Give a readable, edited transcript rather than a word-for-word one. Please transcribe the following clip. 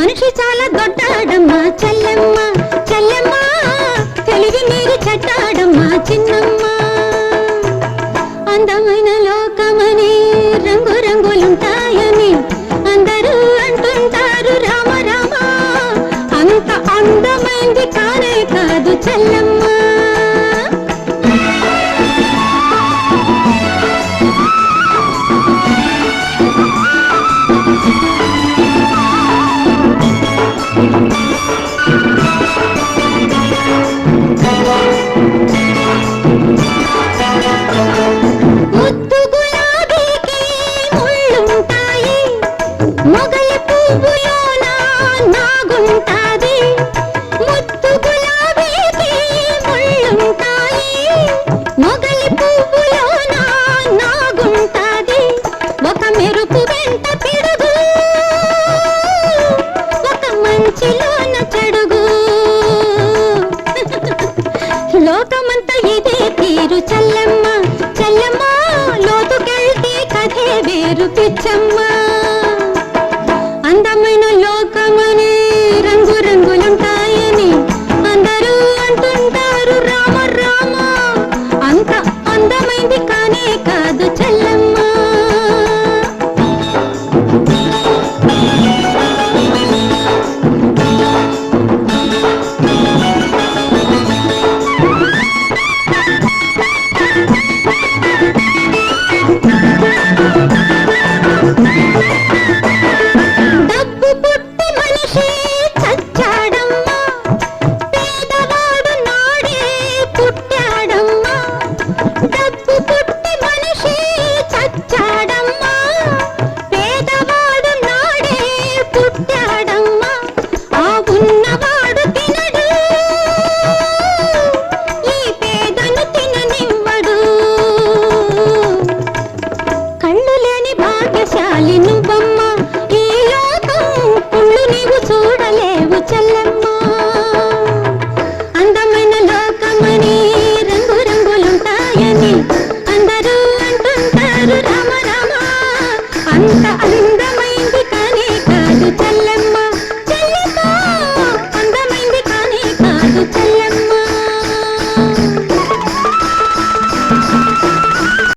మనిషి చాలా దొడ్డాడమ్మా చెల్లెమ్మ చెల్లెమ్మ తెలివి నీరు చెట్టాడమ్మా చిన్నమ్మ అందమైన లోకమని రంగు రంగులుంటాయని అందరూ అంటుంటారు రామ రామ అంత అందమైంది కానే కాదు చెల్లెమ్మ మొగలి పువ్వులోన నాగుంటాది ముత్తు గులాబీకి ముళ్ళుంటాయి మొగలి పువ్వులోన నాగుంటాది ఒక మెరుపు వెంట పిడుగు ఒక మంచిలోన చెడుగు లోకమంతా ఇదే తీరు చెల్లెమ్మ చెల్లెమ్మ లోతుకెళ్తే కథే వేరు పిచ్చమ్మ అందమైన లోకమని రంగు రంగులుంటాయని అందరూ అంటుంటారు రామ రామ అంత అందమైంది కానే కాదు చెల్లెమ్మ భాగ్యశాలి నువ్వమ్మ